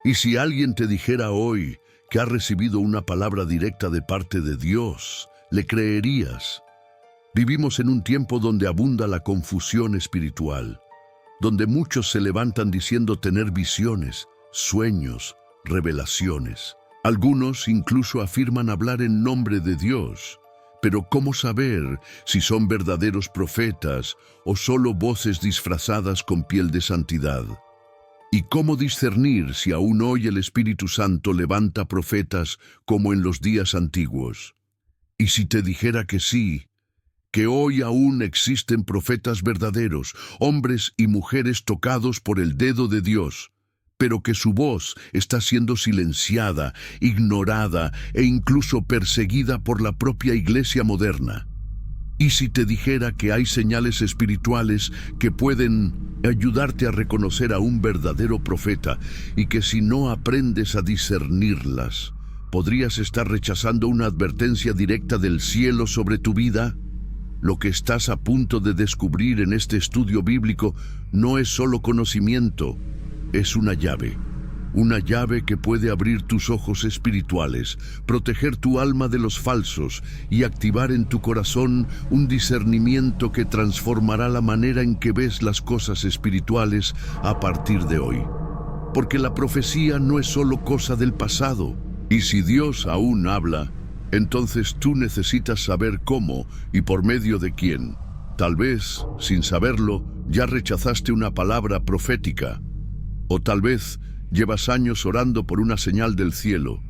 Y si alguien te dijera hoy que ha recibido una palabra directa de parte de Dios, ¿le creerías? Vivimos en un tiempo donde abunda la confusión espiritual, donde muchos se levantan diciendo tener visiones, sueños, revelaciones. Algunos incluso afirman hablar en nombre de Dios. Pero ¿cómo saber si son verdaderos profetas o solo voces disfrazadas con piel de santidad? ¿Y cómo discernir si aún hoy el Espíritu Santo levanta profetas como en los días antiguos? Y si te dijera que sí, que hoy aún existen profetas verdaderos, hombres y mujeres tocados por el dedo de Dios, pero que su voz está siendo silenciada, ignorada e incluso perseguida por la propia iglesia moderna. Y si te dijera que hay señales espirituales que pueden ayudarte a reconocer a un verdadero profeta y que si no aprendes a discernirlas, podrías estar rechazando una advertencia directa del cielo sobre tu vida. Lo que estás a punto de descubrir en este estudio bíblico no es solo conocimiento, es una llave que puede abrir tus ojos espirituales, proteger tu alma de los falsos y activar en tu corazón un discernimiento que transformará la manera en que ves las cosas espirituales a partir de hoy. Porque la profecía no es solo cosa del pasado, y si Dios aún habla, entonces tú necesitas saber cómo y por medio de quién. Tal vez, sin saberlo, ya rechazaste una palabra profética, o tal vez llevas años orando por una señal del cielo,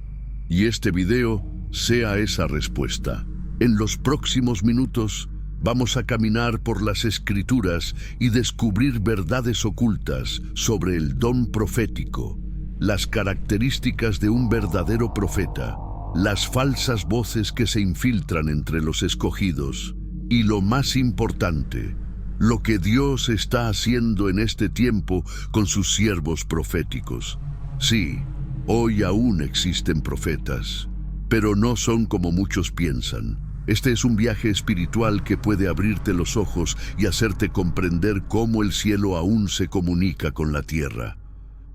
y este video sea esa respuesta. En los próximos minutos vamos a caminar por las Escrituras y descubrir verdades ocultas sobre el don profético, las características de un verdadero profeta, las falsas voces que se infiltran entre los escogidos, y lo más importante, lo que Dios está haciendo en este tiempo con sus siervos proféticos. Sí, hoy aún existen profetas, pero no son como muchos piensan. Este es un viaje espiritual que puede abrirte los ojos y hacerte comprender cómo el cielo aún se comunica con la tierra.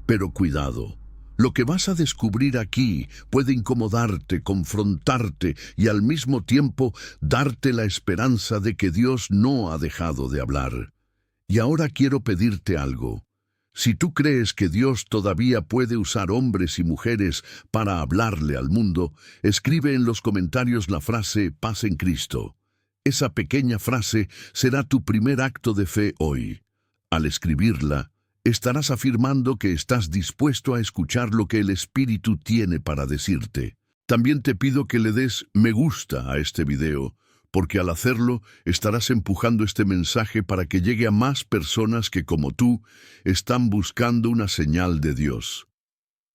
Pero cuidado, lo que vas a descubrir aquí puede incomodarte, confrontarte y al mismo tiempo darte la esperanza de que Dios no ha dejado de hablar. Y ahora quiero pedirte algo. Si tú crees que Dios todavía puede usar hombres y mujeres para hablarle al mundo, escribe en los comentarios la frase "Paz en Cristo". Esa pequeña frase será tu primer acto de fe hoy. Al escribirla, estarás afirmando que estás dispuesto a escuchar lo que el Espíritu tiene para decirte. También te pido que le des me gusta a este video, porque al hacerlo estarás empujando este mensaje para que llegue a más personas que, como tú, están buscando una señal de Dios.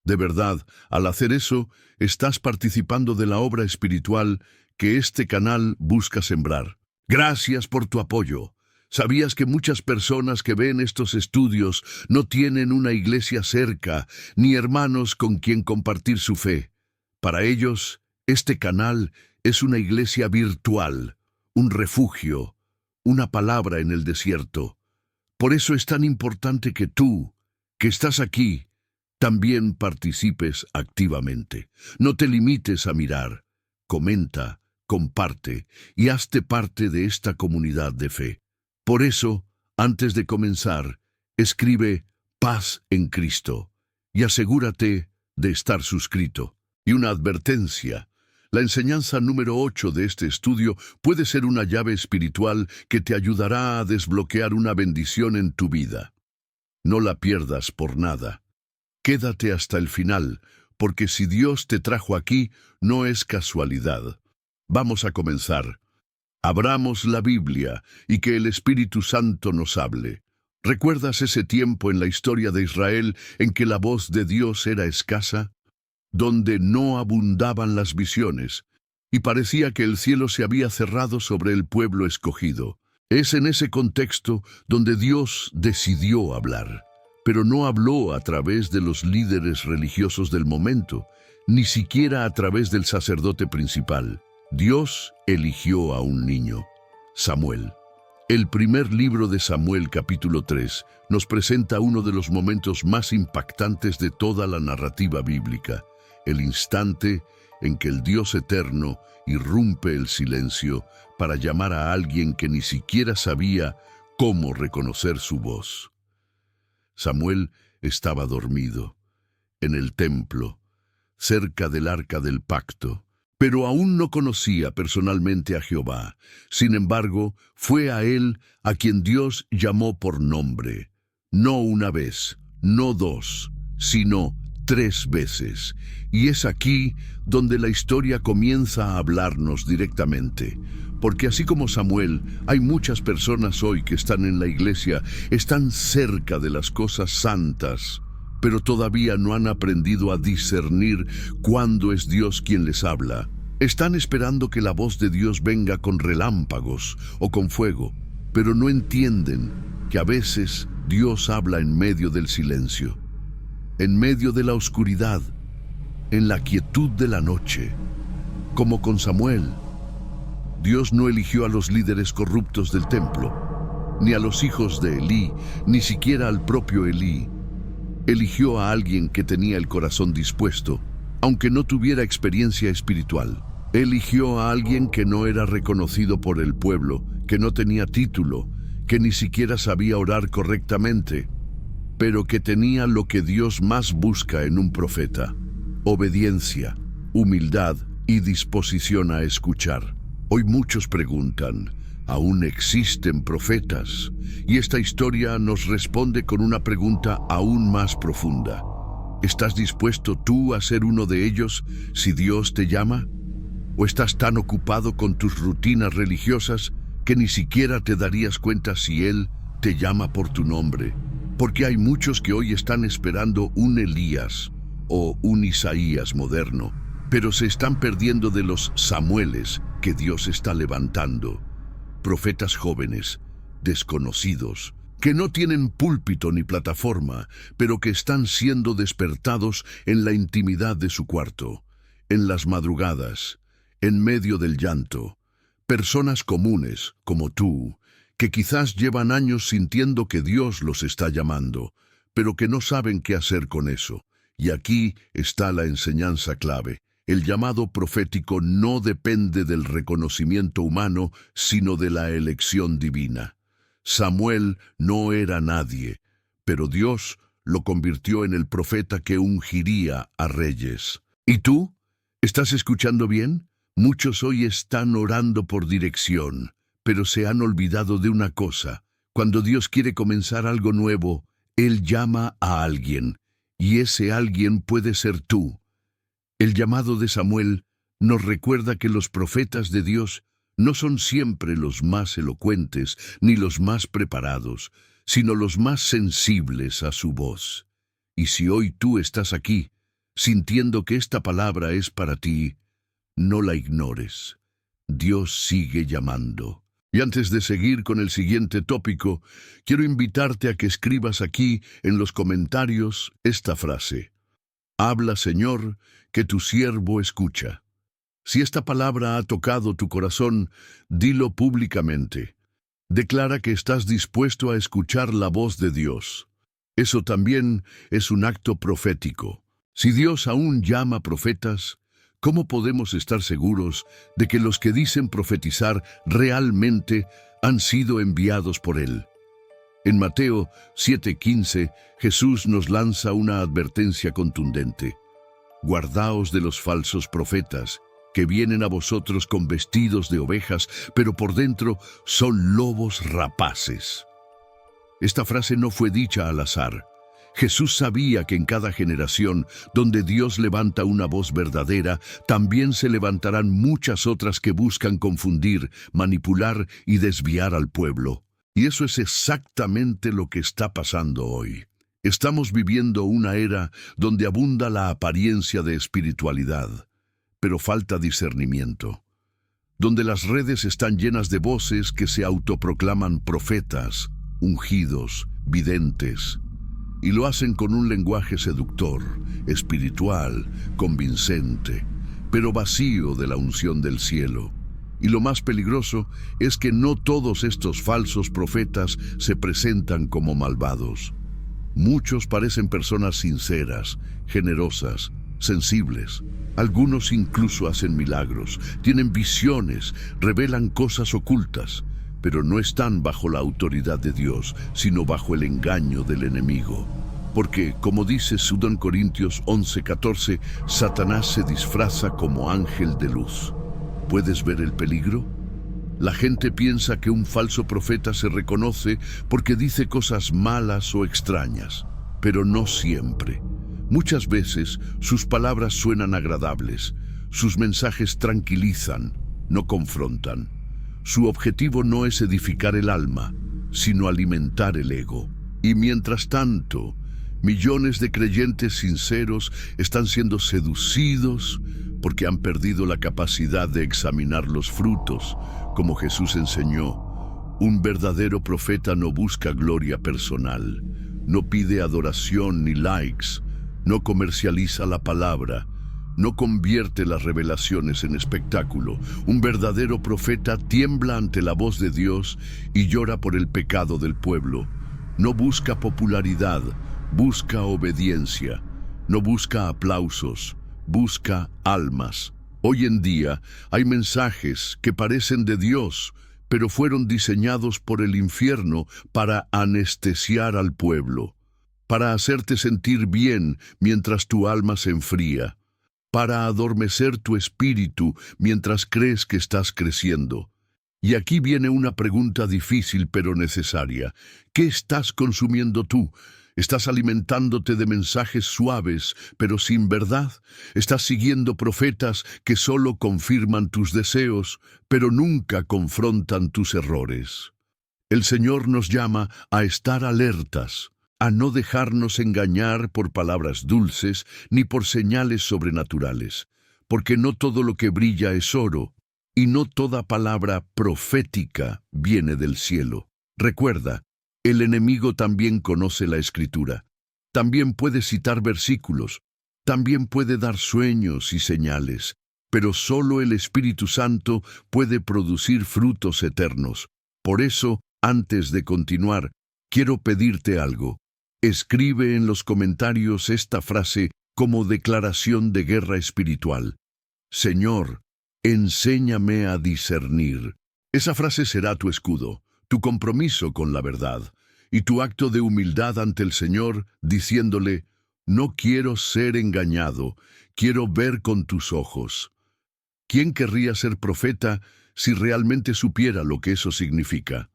De verdad, al hacer eso, estás participando de la obra espiritual que este canal busca sembrar. Gracias por tu apoyo. ¿Sabías que muchas personas que ven estos estudios no tienen una iglesia cerca, ni hermanos con quien compartir su fe? Para ellos, este canal es una iglesia virtual, un refugio, una palabra en el desierto. Por eso es tan importante que tú, que estás aquí, también participes activamente. No te limites a mirar, comenta, comparte y hazte parte de esta comunidad de fe. Por eso, antes de comenzar, escribe "Paz en Cristo" y asegúrate de estar suscrito. Y una advertencia: la enseñanza número 8 de este estudio puede ser una llave espiritual que te ayudará a desbloquear una bendición en tu vida. No la pierdas por nada. Quédate hasta el final, porque si Dios te trajo aquí, no es casualidad. Vamos a comenzar. Abramos la Biblia y que el Espíritu Santo nos hable. ¿Recuerdas ese tiempo en la historia de Israel en que la voz de Dios era escasa? Donde no abundaban las visiones, y parecía que el cielo se había cerrado sobre el pueblo escogido. Es en ese contexto donde Dios decidió hablar, pero no habló a través de los líderes religiosos del momento, ni siquiera a través del sacerdote principal. Dios eligió a un niño, Samuel. El primer libro de Samuel, capítulo 3, nos presenta uno de los momentos más impactantes de toda la narrativa bíblica, el instante en que el Dios eterno irrumpe el silencio para llamar a alguien que ni siquiera sabía cómo reconocer su voz. Samuel estaba dormido, en el templo, cerca del arca del pacto, pero aún no conocía personalmente a Jehová. Sin embargo, fue a él a quien Dios llamó por nombre, no una vez, no dos, sino 3 veces. Y es aquí donde la historia comienza a hablarnos directamente. Porque así como Samuel, hay muchas personas hoy que están en la iglesia, están cerca de las cosas santas, pero todavía no han aprendido a discernir cuándo es Dios quien les habla. Están esperando que la voz de Dios venga con relámpagos o con fuego, pero no entienden que a veces Dios habla en medio del silencio, en medio de la oscuridad, en la quietud de la noche, como con Samuel. Dios no eligió a los líderes corruptos del templo, ni a los hijos de Elí, ni siquiera al propio Elí. Eligió a alguien que tenía el corazón dispuesto, aunque no tuviera experiencia espiritual. Eligió a alguien que no era reconocido por el pueblo, que no tenía título, que ni siquiera sabía orar correctamente, pero que tenía lo que Dios más busca en un profeta: obediencia, humildad y disposición a escuchar. Hoy muchos preguntan, ¿aún existen profetas? Y esta historia nos responde con una pregunta aún más profunda. ¿Estás dispuesto tú a ser uno de ellos si Dios te llama? ¿O estás tan ocupado con tus rutinas religiosas que ni siquiera te darías cuenta si Él te llama por tu nombre? Porque hay muchos que hoy están esperando un Elías o un Isaías moderno, pero se están perdiendo de los Samueles que Dios está levantando. Profetas jóvenes, desconocidos, que no tienen púlpito ni plataforma, pero que están siendo despertados en la intimidad de su cuarto, en las madrugadas, en medio del llanto. Personas comunes, como tú, que quizás llevan años sintiendo que Dios los está llamando, pero que no saben qué hacer con eso. Y aquí está la enseñanza clave. El llamado profético no depende del reconocimiento humano, sino de la elección divina. Samuel no era nadie, pero Dios lo convirtió en el profeta que ungiría a reyes. ¿Y tú? ¿Estás escuchando bien? Muchos hoy están orando por dirección, pero se han olvidado de una cosa. Cuando Dios quiere comenzar algo nuevo, Él llama a alguien, y ese alguien puede ser tú. El llamado de Samuel nos recuerda que los profetas de Dios no son siempre los más elocuentes ni los más preparados, sino los más sensibles a su voz. Y si hoy tú estás aquí, sintiendo que esta palabra es para ti, no la ignores. Dios sigue llamando. Y antes de seguir con el siguiente tópico, quiero invitarte a que escribas aquí en los comentarios esta frase: habla, Señor, que tu siervo escucha. Si esta palabra ha tocado tu corazón, dilo públicamente. Declara que estás dispuesto a escuchar la voz de Dios. Eso también es un acto profético. Si Dios aún llama profetas, ¿cómo podemos estar seguros de que los que dicen profetizar realmente han sido enviados por Él? En Mateo 7:15, Jesús nos lanza una advertencia contundente. Guardaos de los falsos profetas, que vienen a vosotros con vestidos de ovejas, pero por dentro son lobos rapaces. Esta frase no fue dicha al azar. Jesús sabía que en cada generación donde Dios levanta una voz verdadera, también se levantarán muchas otras que buscan confundir, manipular y desviar al pueblo. Y eso es exactamente lo que está pasando hoy. Estamos viviendo una era donde abunda la apariencia de espiritualidad, pero falta discernimiento. Donde las redes están llenas de voces que se autoproclaman profetas, ungidos, videntes, y lo hacen con un lenguaje seductor, espiritual, convincente, pero vacío de la unción del cielo. Y lo más peligroso es que no todos estos falsos profetas se presentan como malvados. Muchos parecen personas sinceras, generosas, sensibles. Algunos incluso hacen milagros, tienen visiones, revelan cosas ocultas, pero no están bajo la autoridad de Dios, sino bajo el engaño del enemigo. Porque, como dice 2 Corintios 11:14, Satanás se disfraza como ángel de luz. ¿Puedes ver el peligro? La gente piensa que un falso profeta se reconoce porque dice cosas malas o extrañas, pero no siempre. Muchas veces sus palabras suenan agradables, sus mensajes tranquilizan, no confrontan. Su objetivo no es edificar el alma, sino alimentar el ego. Y mientras tanto, millones de creyentes sinceros están siendo seducidos porque han perdido la capacidad de examinar los frutos, como Jesús enseñó. Un verdadero profeta no busca gloria personal, no pide adoración ni likes, no comercializa la palabra, no convierte las revelaciones en espectáculo. Un verdadero profeta tiembla ante la voz de Dios y llora por el pecado del pueblo. No busca popularidad, busca obediencia. No busca aplausos, busca almas. Hoy en día hay mensajes que parecen de Dios, pero fueron diseñados por el infierno para anestesiar al pueblo, para hacerte sentir bien mientras tu alma se enfría, para adormecer tu espíritu mientras crees que estás creciendo. Y aquí viene una pregunta difícil pero necesaria. ¿Qué estás consumiendo tú? ¿Estás alimentándote de mensajes suaves, pero sin verdad? ¿Estás siguiendo profetas que solo confirman tus deseos, pero nunca confrontan tus errores? El Señor nos llama a estar alertas, a no dejarnos engañar por palabras dulces ni por señales sobrenaturales, porque no todo lo que brilla es oro, y no toda palabra profética viene del cielo. Recuerda, el enemigo también conoce la Escritura, también puede citar versículos, también puede dar sueños y señales, pero solo el Espíritu Santo puede producir frutos eternos. Por eso, antes de continuar, quiero pedirte algo. Escribe en los comentarios esta frase como declaración de guerra espiritual. Señor, enséñame a discernir. Esa frase será tu escudo, tu compromiso con la verdad, y tu acto de humildad ante el Señor, diciéndole, no quiero ser engañado, quiero ver con tus ojos. ¿Quién querría ser profeta si realmente supiera lo que eso significa?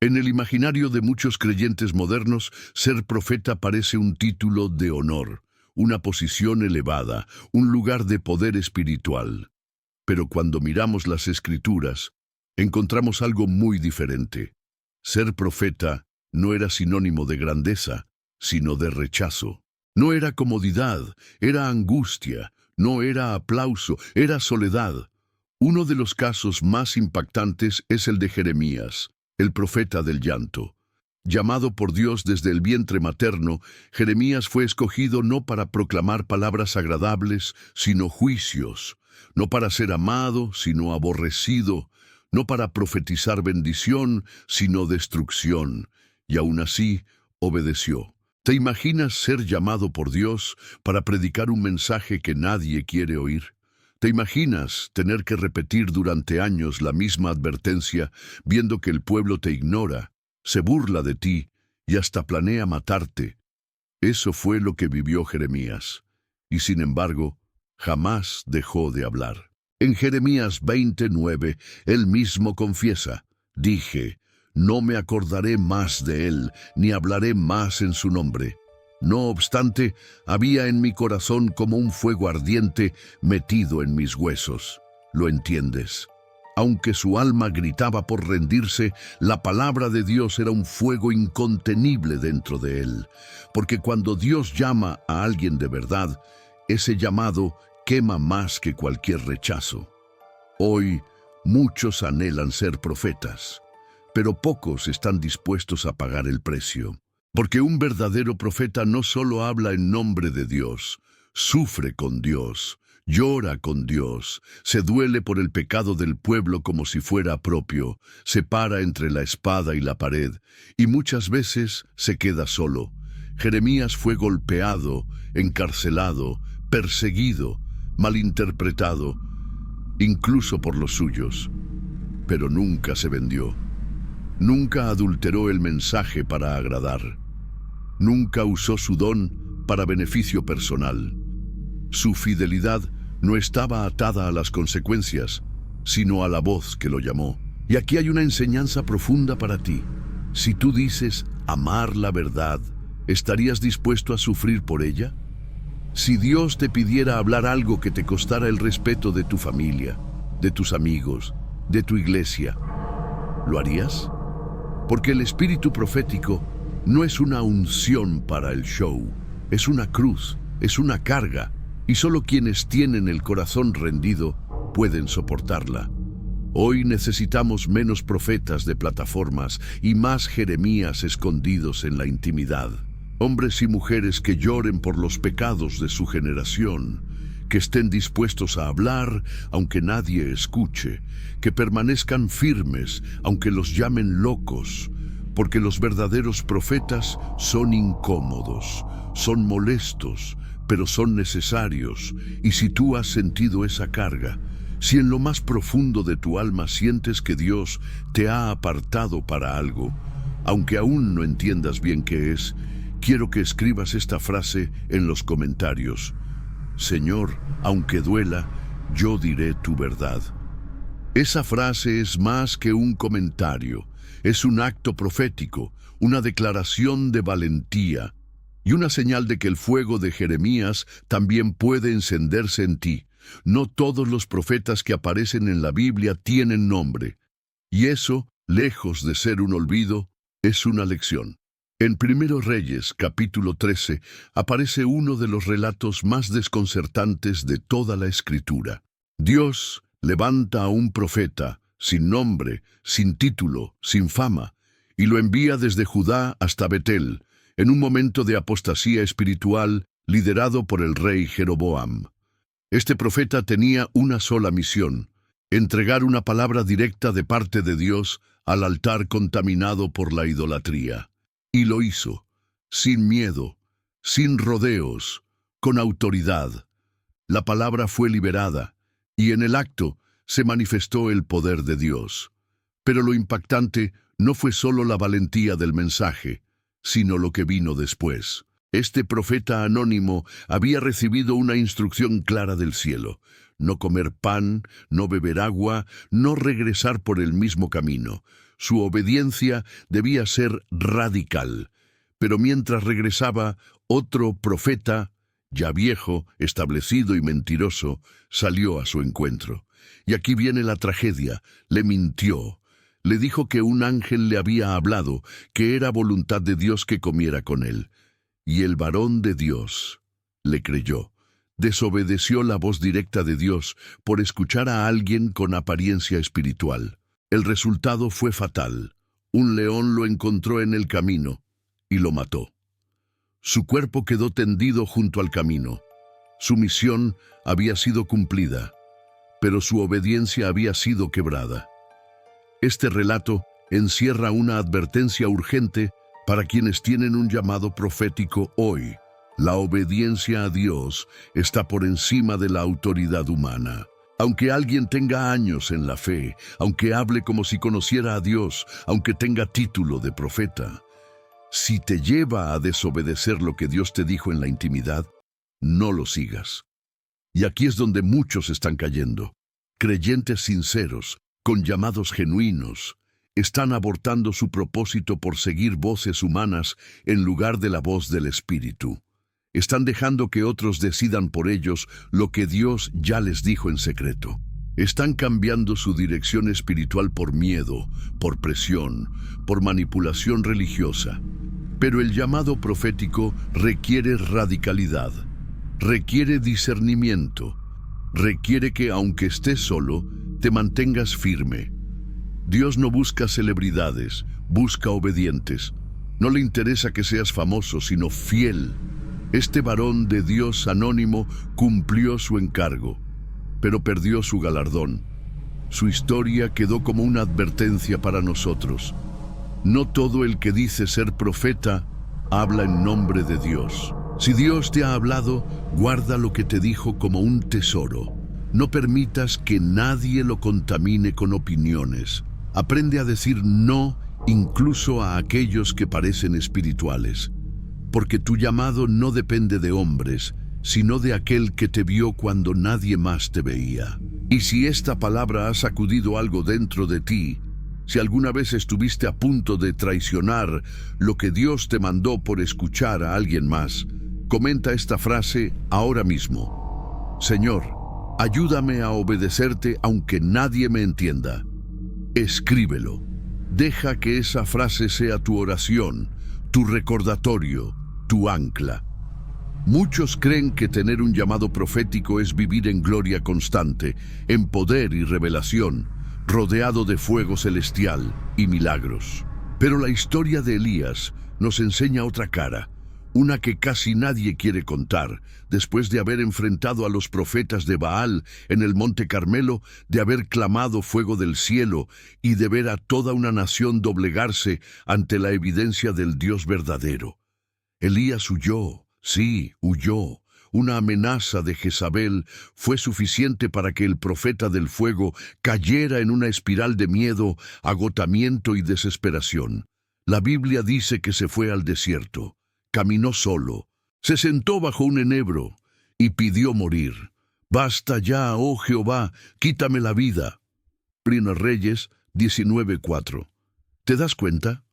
En el imaginario de muchos creyentes modernos, ser profeta parece un título de honor, una posición elevada, un lugar de poder espiritual. Pero cuando miramos las Escrituras, encontramos algo muy diferente. Ser profeta no era sinónimo de grandeza, sino de rechazo. No era comodidad, era angustia, no era aplauso, era soledad. Uno de los casos más impactantes es el de Jeremías, el profeta del llanto. Llamado por Dios desde el vientre materno, Jeremías fue escogido no para proclamar palabras agradables, sino juicios, no para ser amado, sino aborrecido, no para profetizar bendición, sino destrucción, y aún así obedeció. ¿Te imaginas ser llamado por Dios para predicar un mensaje que nadie quiere oír? ¿Te imaginas tener que repetir durante años la misma advertencia, viendo que el pueblo te ignora, se burla de ti y hasta planea matarte? Eso fue lo que vivió Jeremías, y sin embargo, jamás dejó de hablar. En Jeremías 29, él mismo confiesa, dije, no me acordaré más de él, ni hablaré más en su nombre. No obstante, había en mi corazón como un fuego ardiente metido en mis huesos. ¿Lo entiendes? Aunque su alma gritaba por rendirse, la palabra de Dios era un fuego incontenible dentro de él. Porque cuando Dios llama a alguien de verdad, ese llamado quema más que cualquier rechazo. Hoy, muchos anhelan ser profetas, pero pocos están dispuestos a pagar el precio. Porque un verdadero profeta no solo habla en nombre de Dios, sufre con Dios, Llora con Dios, se duele por el pecado del pueblo como si fuera propio, se para entre la espada y la pared, y muchas veces se queda solo. Jeremías fue golpeado, encarcelado, perseguido, malinterpretado, incluso por los suyos, pero nunca se vendió. Nunca adulteró el mensaje para agradar. Nunca usó su don para beneficio personal. Su fidelidad no estaba atada a las consecuencias, sino a la voz que lo llamó. Y aquí hay una enseñanza profunda para ti. Si tú dices amar la verdad, ¿estarías dispuesto a sufrir por ella? Si Dios te pidiera hablar algo que te costara el respeto de tu familia, de tus amigos, de tu iglesia, ¿lo harías? Porque el espíritu profético no es una unción para el show, es una cruz, es una carga, y solo quienes tienen el corazón rendido pueden soportarla. Hoy necesitamos menos profetas de plataformas y más Jeremías escondidos en la intimidad. Hombres y mujeres que lloren por los pecados de su generación, que estén dispuestos a hablar aunque nadie escuche, que permanezcan firmes aunque los llamen locos, porque los verdaderos profetas son incómodos, son molestos, pero son necesarios. Y si tú has sentido esa carga, si en lo más profundo de tu alma sientes que Dios te ha apartado para algo, aunque aún no entiendas bien qué es, quiero que escribas esta frase en los comentarios. Señor, aunque duela, yo diré tu verdad. Esa frase es más que un comentario, es un acto profético, una declaración de valentía y una señal de que el fuego de Jeremías también puede encenderse en ti. No todos los profetas que aparecen en la Biblia tienen nombre, y eso, lejos de ser un olvido, es una lección. En 1 Reyes, capítulo 13, aparece uno de los relatos más desconcertantes de toda la Escritura. Dios levanta a un profeta, sin nombre, sin título, sin fama, y lo envía desde Judá hasta Betel, en un momento de apostasía espiritual liderado por el rey Jeroboam. Este profeta tenía una sola misión: entregar una palabra directa de parte de Dios al altar contaminado por la idolatría. Y lo hizo, sin miedo, sin rodeos, con autoridad. La palabra fue liberada, y en el acto se manifestó el poder de Dios. Pero lo impactante no fue solo la valentía del mensaje, sino lo que vino después. Este profeta anónimo había recibido una instrucción clara del cielo: no comer pan, no beber agua, no regresar por el mismo camino. Su obediencia debía ser radical. Pero mientras regresaba, otro profeta, ya viejo, establecido y mentiroso, salió a su encuentro. Y aquí viene la tragedia: le mintió. Le dijo que un ángel le había hablado, que era voluntad de Dios que comiera con él. Y el varón de Dios le creyó. Desobedeció la voz directa de Dios por escuchar a alguien con apariencia espiritual. El resultado fue fatal. Un león lo encontró en el camino y lo mató. Su cuerpo quedó tendido junto al camino. Su misión había sido cumplida, pero su obediencia había sido quebrada. Este relato encierra una advertencia urgente para quienes tienen un llamado profético hoy. La obediencia a Dios está por encima de la autoridad humana. Aunque alguien tenga años en la fe, aunque hable como si conociera a Dios, aunque tenga título de profeta, si te lleva a desobedecer lo que Dios te dijo en la intimidad, no lo sigas. Y aquí es donde muchos están cayendo. Creyentes sinceros, con llamados genuinos, están abortando su propósito por seguir voces humanas en lugar de la voz del Espíritu. Están dejando que otros decidan por ellos lo que Dios ya les dijo en secreto. Están cambiando su dirección espiritual por miedo, por presión, por manipulación religiosa. Pero el llamado profético requiere radicalidad, requiere discernimiento, requiere que, aunque estés solo, te mantengas firme. Dios no busca celebridades, busca obedientes. No le interesa que seas famoso, sino fiel. Este varón de Dios anónimo cumplió su encargo. pero perdió su galardón. Su historia quedó como una advertencia para nosotros. No todo el que dice ser profeta habla en nombre de Dios. Si Dios te ha hablado, guarda lo que te dijo como un tesoro. No permitas que nadie lo contamine con opiniones. Aprende a decir no incluso a aquellos que parecen espirituales, porque tu llamado no depende de hombres, sino de aquel que te vio cuando nadie más te veía. Y si esta palabra ha sacudido algo dentro de ti, si alguna vez estuviste a punto de traicionar lo que Dios te mandó por escuchar a alguien más, comenta esta frase ahora mismo. Señor, ayúdame a obedecerte aunque nadie me entienda. Escríbelo. Deja que esa frase sea tu oración, tu recordatorio, tu ancla. Muchos creen que tener un llamado profético es vivir en gloria constante, en poder y revelación, rodeado de fuego celestial y milagros. Pero la historia de Elías nos enseña otra cara, una que casi nadie quiere contar, después de haber enfrentado a los profetas de Baal en el Monte Carmelo, de haber clamado fuego del cielo y de ver a toda una nación doblegarse ante la evidencia del Dios verdadero. Elías huyó, sí, huyó. Una amenaza de Jezabel fue suficiente para que el profeta del fuego cayera en una espiral de miedo, agotamiento y desesperación. La Biblia dice que se fue al desierto, caminó solo, se sentó bajo un enebro y pidió morir. Basta ya, oh Jehová, quítame la vida. Primera Reyes 19:4. ¿Te das cuenta?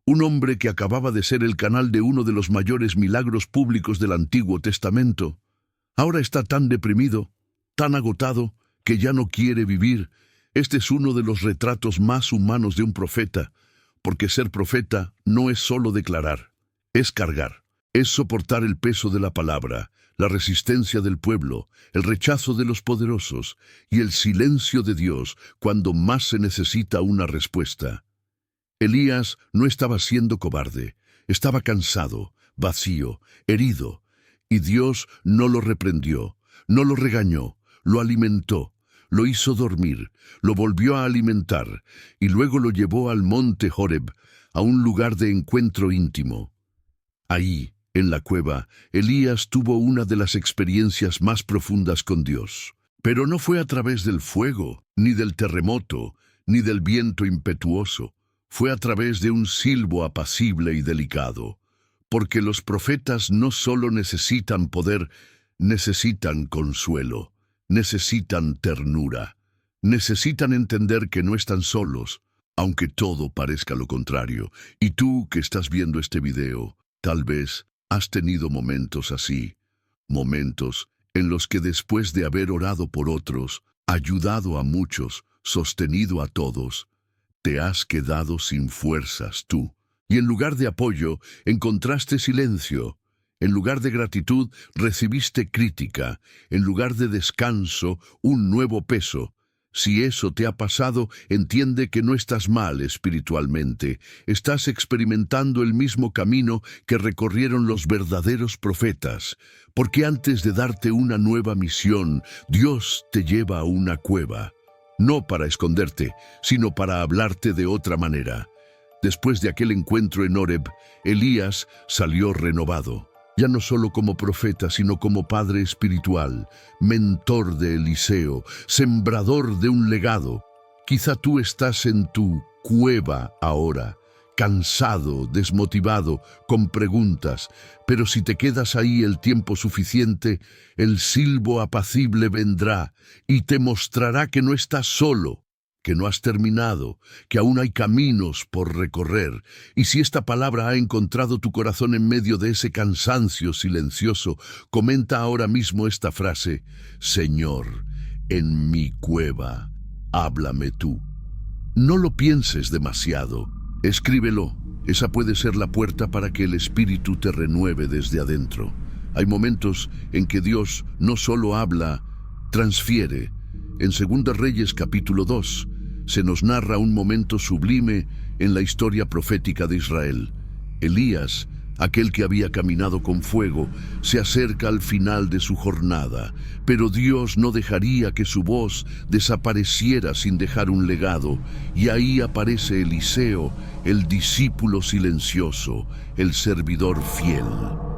Un hombre que acababa de ser el canal de uno de los mayores milagros públicos del Antiguo Testamento, ahora está tan deprimido, tan agotado, que ya no quiere vivir. Este es uno de los retratos más humanos de un profeta, porque ser profeta no es solo declarar, es cargar, es soportar el peso de la palabra, la resistencia del pueblo, el rechazo de los poderosos y el silencio de Dios cuando más se necesita una respuesta. Elías no estaba siendo cobarde, estaba cansado, vacío, herido, y Dios no lo reprendió, no lo regañó, lo alimentó, lo hizo dormir, lo volvió a alimentar, y luego lo llevó al monte Horeb, a un lugar de encuentro íntimo. Ahí, en la cueva, Elías tuvo una de las experiencias más profundas con Dios. Pero no fue a través del fuego, ni del terremoto, ni del viento impetuoso. Fue a través de un silbo apacible y delicado, porque los profetas no solo necesitan poder, necesitan consuelo, necesitan ternura, necesitan entender que no están solos, aunque todo parezca lo contrario. Y tú que estás viendo este video, tal vez has tenido momentos así, momentos en los que después de haber orado por otros, ayudado a muchos, sostenido a todos, te has quedado sin fuerzas tú. Y en lugar de apoyo, encontraste silencio. En lugar de gratitud, recibiste crítica. En lugar de descanso, un nuevo peso. Si eso te ha pasado, entiende que no estás mal espiritualmente. Estás experimentando el mismo camino que recorrieron los verdaderos profetas. Porque antes de darte una nueva misión, Dios te lleva a una cueva. No para esconderte, sino para hablarte de otra manera. Después de aquel encuentro en Horeb, Elías salió renovado, ya no solo como profeta, sino como padre espiritual, mentor de Eliseo, sembrador de un legado. Quizá tú estás en tu cueva ahora, cansado, desmotivado, con preguntas, pero si te quedas ahí el tiempo suficiente, el silbo apacible vendrá y te mostrará que no estás solo, que no has terminado, que aún hay caminos por recorrer. Y si esta palabra ha encontrado tu corazón en medio de ese cansancio silencioso, comenta ahora mismo esta frase: Señor, en mi cueva, háblame tú. No lo pienses demasiado. Escríbelo. Esa puede ser la puerta para que el Espíritu te renueve desde adentro. Hay momentos en que Dios no solo habla, transfiere. En 2 Reyes capítulo 2 se nos narra un momento sublime en la historia profética de Israel. Elías Aquel que había caminado con fuego se acerca al final de su jornada, pero Dios no dejaría que su voz desapareciera sin dejar un legado, y ahí aparece Eliseo, el discípulo silencioso, el servidor fiel,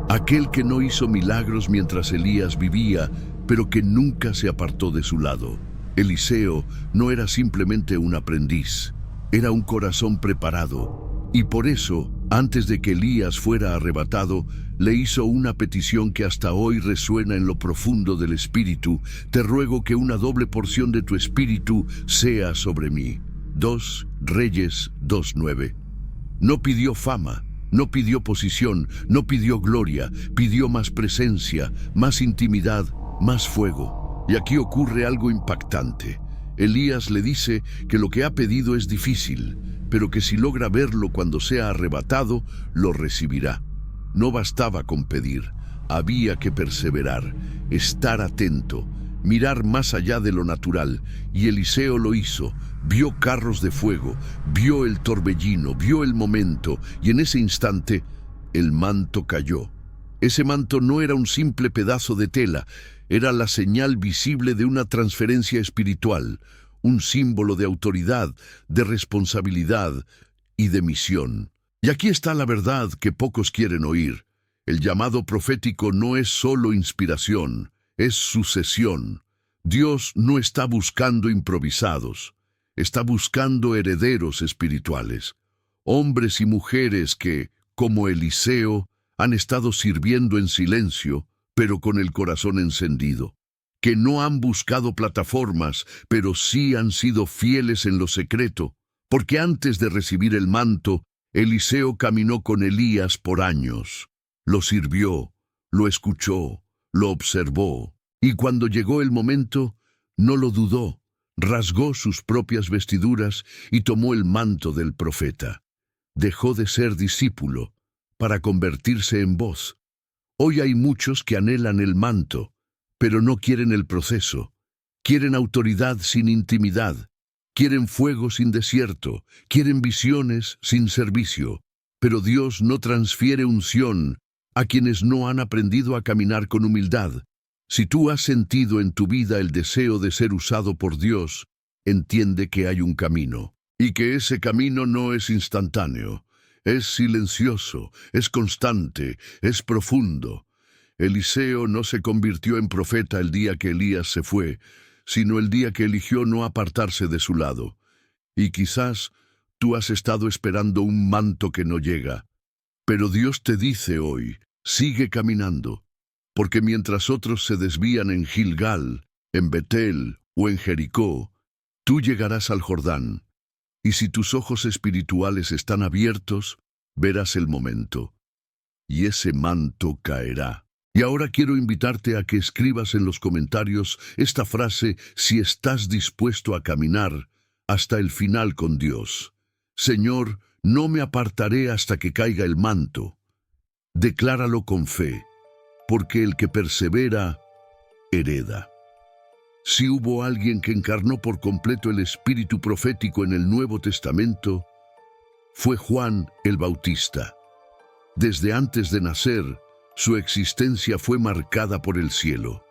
aquel que no hizo milagros mientras Elías vivía, pero que nunca se apartó de su lado. Eliseo no era simplemente un aprendiz, era un corazón preparado. Y por eso, antes de que Elías fuera arrebatado, le hizo una petición que hasta hoy resuena en lo profundo del espíritu: te ruego que una doble porción de tu espíritu sea sobre mí. 2 Reyes 2:9. No pidió fama, no pidió posición, no pidió gloria, pidió más presencia, más intimidad, más fuego. Y aquí ocurre algo impactante. Elías le dice que lo que ha pedido es difícil, pero que si logra verlo cuando sea arrebatado, lo recibirá. No bastaba con pedir, había que perseverar, estar atento, mirar más allá de lo natural, y Eliseo lo hizo. Vio carros de fuego, vio el torbellino, vio el momento, y en ese instante el manto cayó. Ese manto no era un simple pedazo de tela, era la señal visible de una transferencia espiritual, un símbolo de autoridad, de responsabilidad y de misión. Y aquí está la verdad que pocos quieren oír. El llamado profético no es solo inspiración, es sucesión. Dios no está buscando improvisados, está buscando herederos espirituales, hombres y mujeres que, como Eliseo, han estado sirviendo en silencio, pero con el corazón encendido, que no han buscado plataformas, pero sí han sido fieles en lo secreto, porque antes de recibir el manto, Eliseo caminó con Elías por años. Lo sirvió, lo escuchó, lo observó, y cuando llegó el momento, no lo dudó, rasgó sus propias vestiduras y tomó el manto del profeta. Dejó de ser discípulo para convertirse en voz. Hoy hay muchos que anhelan el manto, pero no quieren el proceso. Quieren autoridad sin intimidad, quieren fuego sin desierto, quieren visiones sin servicio. Pero Dios no transfiere unción a quienes no han aprendido a caminar con humildad. Si tú has sentido en tu vida el deseo de ser usado por Dios, entiende que hay un camino, y que ese camino no es instantáneo. Es silencioso, es constante, es profundo. Eliseo no se convirtió en profeta el día que Elías se fue, sino el día que eligió no apartarse de su lado. Y quizás tú has estado esperando un manto que no llega. Pero Dios te dice hoy, sigue caminando, porque mientras otros se desvían en Gilgal, en Betel o en Jericó, tú llegarás al Jordán. Y si tus ojos espirituales están abiertos, verás el momento, y ese manto caerá. Y ahora quiero invitarte a que escribas en los comentarios esta frase si estás dispuesto a caminar hasta el final con Dios. Señor, no me apartaré hasta que caiga el manto. Decláralo con fe, porque el que persevera, hereda. Si hubo alguien que encarnó por completo el espíritu profético en el Nuevo Testamento, fue Juan el Bautista. Desde antes de nacer, su existencia fue marcada por el cielo.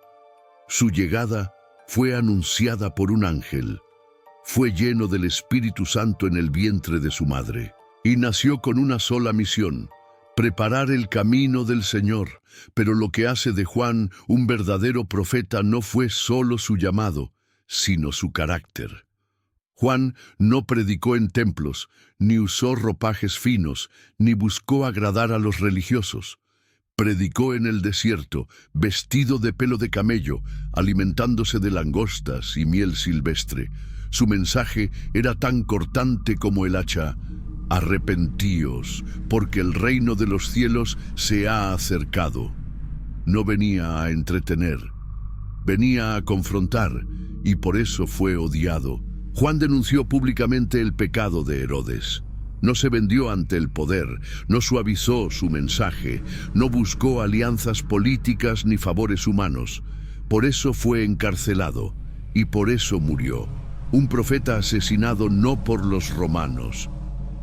Su llegada fue anunciada por un ángel. Fue lleno del Espíritu Santo en el vientre de su madre, y nació con una sola misión: preparar el camino del Señor. Pero lo que hace de Juan un verdadero profeta no fue solo su llamado, sino su carácter. Juan no predicó en templos, ni usó ropajes finos, ni buscó agradar a los religiosos. Predicó en el desierto, vestido de pelo de camello, alimentándose de langostas y miel silvestre. Su mensaje era tan cortante como el hacha: arrepentíos, porque el reino de los cielos se ha acercado. No venía a entretener, venía a confrontar, y por eso fue odiado. Juan denunció públicamente el pecado de Herodes. No se vendió ante el poder, no suavizó su mensaje, no buscó alianzas políticas ni favores humanos. Por eso fue encarcelado, y por eso murió. Un profeta asesinado no por los romanos,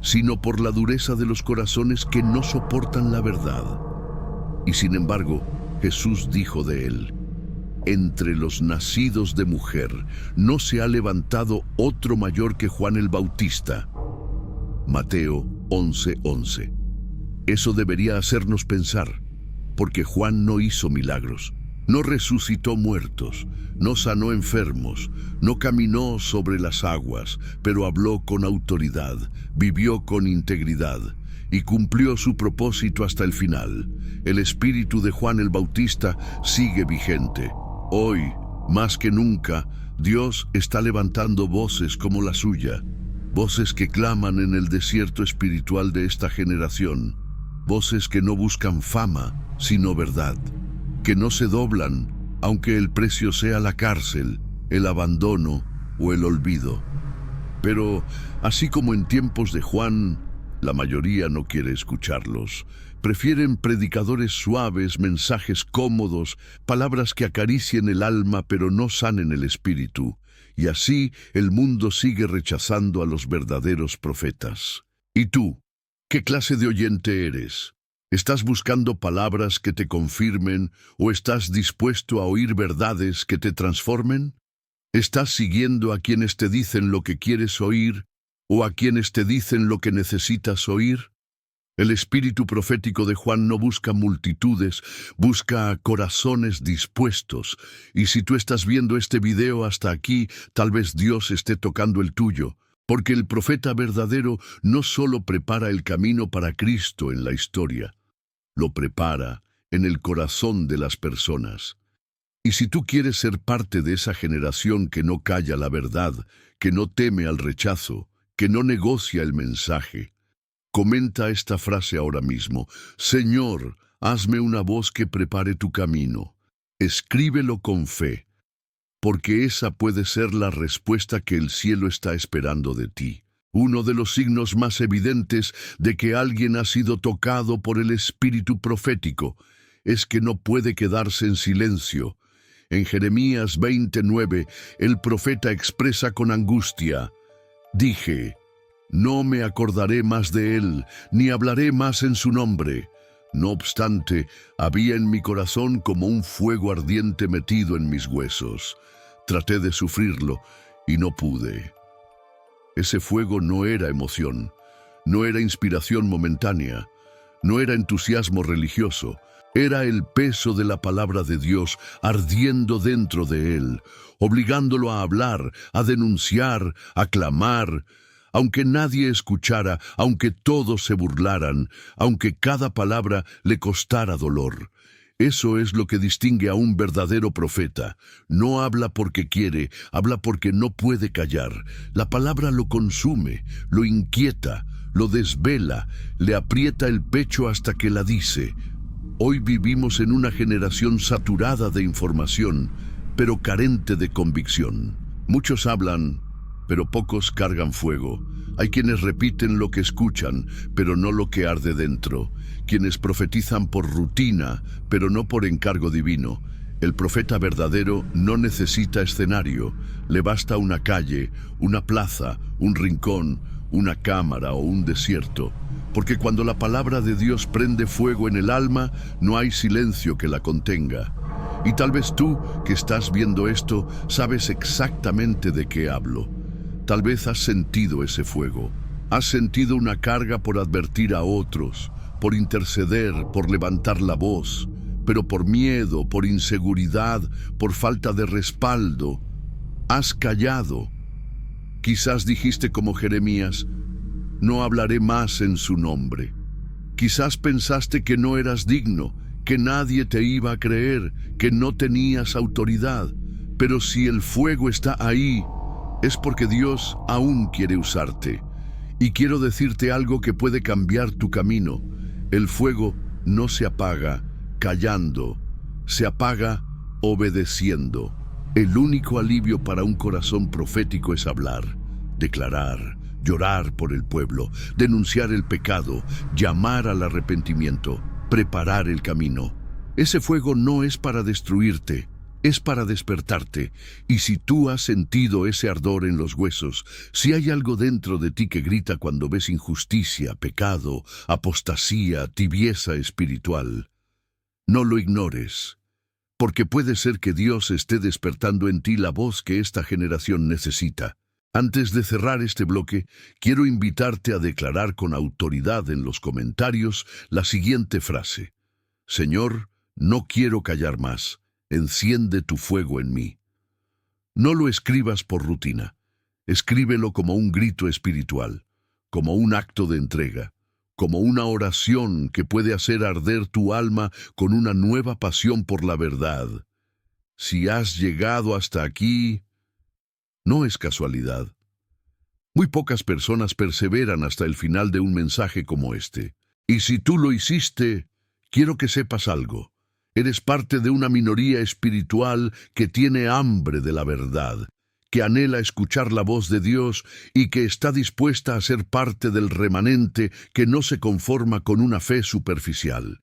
sino por la dureza de los corazones que no soportan la verdad. Y sin embargo, Jesús dijo de él: entre los nacidos de mujer no se ha levantado otro mayor que Juan el Bautista. Mateo 11:11. Eso debería hacernos pensar, porque Juan no hizo milagros, no resucitó muertos, no sanó enfermos, no caminó sobre las aguas, pero habló con autoridad, vivió con integridad y cumplió su propósito hasta el final. El espíritu de Juan el Bautista sigue vigente. Hoy, más que nunca, Dios está levantando voces como la suya, voces que claman en el desierto espiritual de esta generación, voces que no buscan fama, sino verdad, que no se doblan, aunque el precio sea la cárcel, el abandono o el olvido. Pero, así como en tiempos de Juan, la mayoría no quiere escucharlos. Prefieren predicadores suaves, mensajes cómodos, palabras que acaricien el alma pero no sanen el espíritu. Y así el mundo sigue rechazando a los verdaderos profetas. ¿Y tú? ¿Qué clase de oyente eres? ¿Estás buscando palabras que te confirmen o estás dispuesto a oír verdades que te transformen? ¿Estás siguiendo a quienes te dicen lo que quieres oír o a quienes te dicen lo que necesitas oír? El espíritu profético de Juan no busca multitudes, busca corazones dispuestos. Y si tú estás viendo este video hasta aquí, tal vez Dios esté tocando el tuyo, porque el profeta verdadero no solo prepara el camino para Cristo en la historia, lo prepara en el corazón de las personas. Y si tú quieres ser parte de esa generación que no calla la verdad, que no teme al rechazo, que no negocia el mensaje, comenta esta frase ahora mismo: Señor, hazme una voz que prepare tu camino. Escríbelo con fe, porque esa puede ser la respuesta que el cielo está esperando de ti. Uno de los signos más evidentes de que alguien ha sido tocado por el espíritu profético es que no puede quedarse en silencio. En Jeremías 29, el profeta expresa con angustia: dije, no me acordaré más de él, ni hablaré más en su nombre. No obstante, había en mi corazón como un fuego ardiente metido en mis huesos. Traté de sufrirlo y no pude. Ese fuego no era emoción, no era inspiración momentánea, no era entusiasmo religioso. Era el peso de la palabra de Dios ardiendo dentro de él, obligándolo a hablar, a denunciar, a clamar. Aunque nadie escuchara, aunque todos se burlaran, aunque cada palabra le costara dolor. Eso es lo que distingue a un verdadero profeta. No habla porque quiere, habla porque no puede callar. La palabra lo consume, lo inquieta, lo desvela, le aprieta el pecho hasta que la dice. Hoy vivimos en una generación saturada de información, pero carente de convicción. Muchos hablan, pero pocos cargan fuego. Hay quienes repiten lo que escuchan, pero no lo que arde dentro. Quienes profetizan por rutina, pero no por encargo divino. El profeta verdadero no necesita escenario. Le basta una calle, una plaza, un rincón, una cámara o un desierto. Porque cuando la palabra de Dios prende fuego en el alma, no hay silencio que la contenga. Y tal vez tú, que estás viendo esto, sabes exactamente de qué hablo. Tal vez has sentido ese fuego. Has sentido una carga por advertir a otros, por interceder, por levantar la voz, pero por miedo, por inseguridad, por falta de respaldo, has callado. Quizás dijiste como Jeremías, no hablaré más en su nombre. Quizás pensaste que no eras digno, que nadie te iba a creer, que no tenías autoridad. Pero si el fuego está ahí, es porque Dios aún quiere usarte. Y quiero decirte algo que puede cambiar tu camino. El fuego no se apaga callando, se apaga obedeciendo. El único alivio para un corazón profético es hablar, declarar, llorar por el pueblo, denunciar el pecado, llamar al arrepentimiento, preparar el camino. Ese fuego no es para destruirte, Es para despertarte, y si tú has sentido ese ardor en los huesos, si hay algo dentro de ti que grita cuando ves injusticia, pecado, apostasía, tibieza espiritual, no lo ignores, porque puede ser que Dios esté despertando en ti la voz que esta generación necesita. Antes de cerrar este bloque, quiero invitarte a declarar con autoridad en los comentarios la siguiente frase: Señor, no quiero callar más. Enciende tu fuego en mí. No lo escribas por rutina. Escríbelo como un grito espiritual, como un acto de entrega, como una oración que puede hacer arder tu alma con una nueva pasión por la verdad. Si has llegado hasta aquí, no es casualidad. Muy pocas personas perseveran hasta el final de un mensaje como este. Y si tú lo hiciste, quiero que sepas algo. Eres parte de una minoría espiritual que tiene hambre de la verdad, que anhela escuchar la voz de Dios y que está dispuesta a ser parte del remanente que no se conforma con una fe superficial.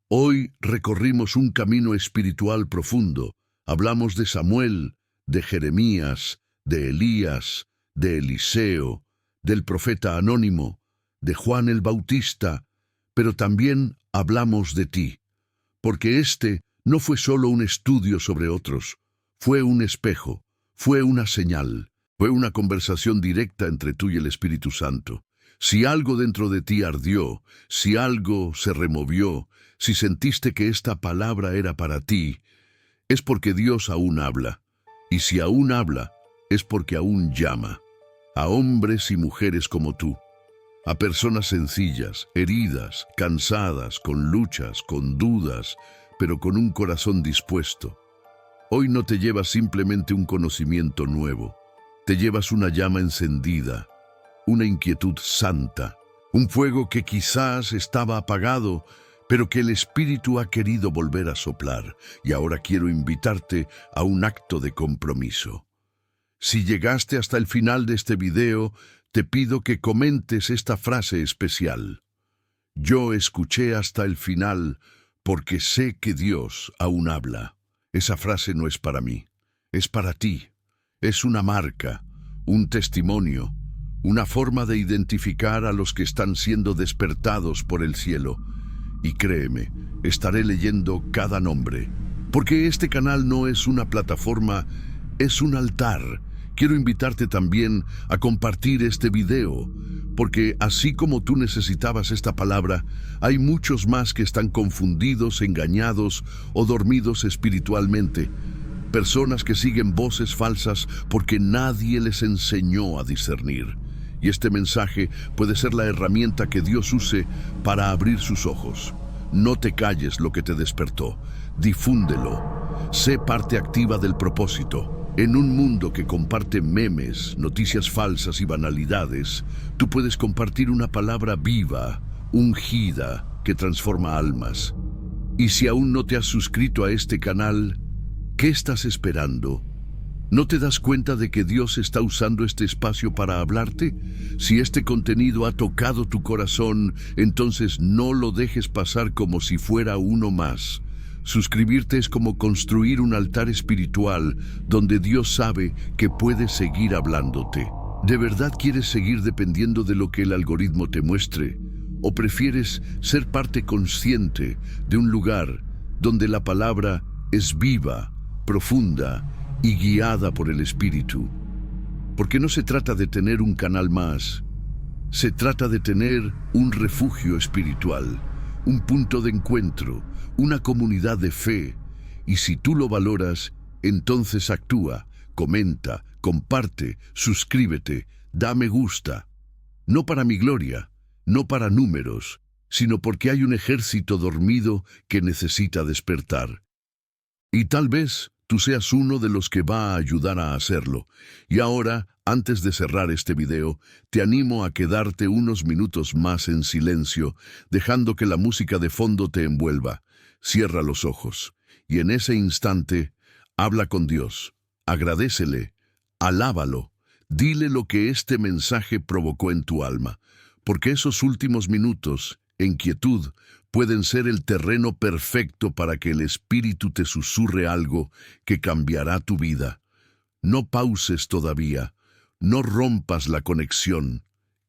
Hoy recorrimos un camino espiritual profundo. Hablamos de Samuel, de Jeremías, de Elías, de Eliseo, del profeta anónimo, de Juan el Bautista, pero también hablamos de ti. Porque este no fue solo un estudio sobre otros, fue un espejo, fue una señal, fue una conversación directa entre tú y el Espíritu Santo. Si algo dentro de ti ardió, si algo se removió, si sentiste que esta palabra era para ti, es porque Dios aún habla. Y si aún habla, es porque aún llama a hombres y mujeres como tú. A personas sencillas, heridas, cansadas, con luchas, con dudas, pero con un corazón dispuesto. Hoy no te llevas simplemente un conocimiento nuevo, te llevas una llama encendida, una inquietud santa, un fuego que quizás estaba apagado, pero que el Espíritu ha querido volver a soplar, y ahora quiero invitarte a un acto de compromiso. Si llegaste hasta el final de este video, te pido que comentes esta frase especial. Yo escuché hasta el final porque sé que Dios aún habla. Esa frase no es para mí, es para ti. Es una marca, un testimonio, una forma de identificar a los que están siendo despertados por el cielo. Y créeme, estaré leyendo cada nombre. Porque este canal no es una plataforma, es un altar. Quiero invitarte también a compartir este video, porque así como tú necesitabas esta palabra, hay muchos más que están confundidos, engañados o dormidos espiritualmente. Personas que siguen voces falsas porque nadie les enseñó a discernir. Y este mensaje puede ser la herramienta que Dios use para abrir sus ojos. No te calles lo que te despertó. Difúndelo. Sé parte activa del propósito. En un mundo que comparte memes, noticias falsas y banalidades, tú puedes compartir una palabra viva, ungida, que transforma almas. Y si aún no te has suscrito a este canal, ¿qué estás esperando? ¿No te das cuenta de que Dios está usando este espacio para hablarte? Si este contenido ha tocado tu corazón, entonces no lo dejes pasar como si fuera uno más. Suscribirte es como construir un altar espiritual donde Dios sabe que puede seguir hablándote. ¿De verdad quieres seguir dependiendo de lo que el algoritmo te muestre? ¿O prefieres ser parte consciente de un lugar donde la palabra es viva, profunda y guiada por el Espíritu? Porque no se trata de tener un canal más, se trata de tener un refugio espiritual, un punto de encuentro, una comunidad de fe. Y si tú lo valoras, entonces actúa, comenta, comparte, suscríbete, da me gusta. No para mi gloria, no para números, sino porque hay un ejército dormido que necesita despertar. Y tal vez tú seas uno de los que va a ayudar a hacerlo. Y ahora, antes de cerrar este video, te animo a quedarte unos minutos más en silencio, dejando que la música de fondo te envuelva. Cierra los ojos, y en ese instante, habla con Dios, agradécele, alábalo, dile lo que este mensaje provocó en tu alma, porque esos últimos minutos, en quietud, pueden ser el terreno perfecto para que el Espíritu te susurre algo que cambiará tu vida. No pauses todavía, no rompas la conexión.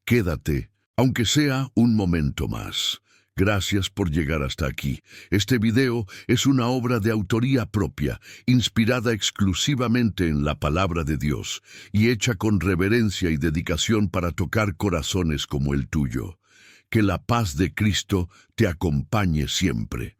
Quédate, aunque sea un momento más. Gracias por llegar hasta aquí. Este video es una obra de autoría propia, inspirada exclusivamente en la palabra de Dios y hecha con reverencia y dedicación para tocar corazones como el tuyo. Que la paz de Cristo te acompañe siempre.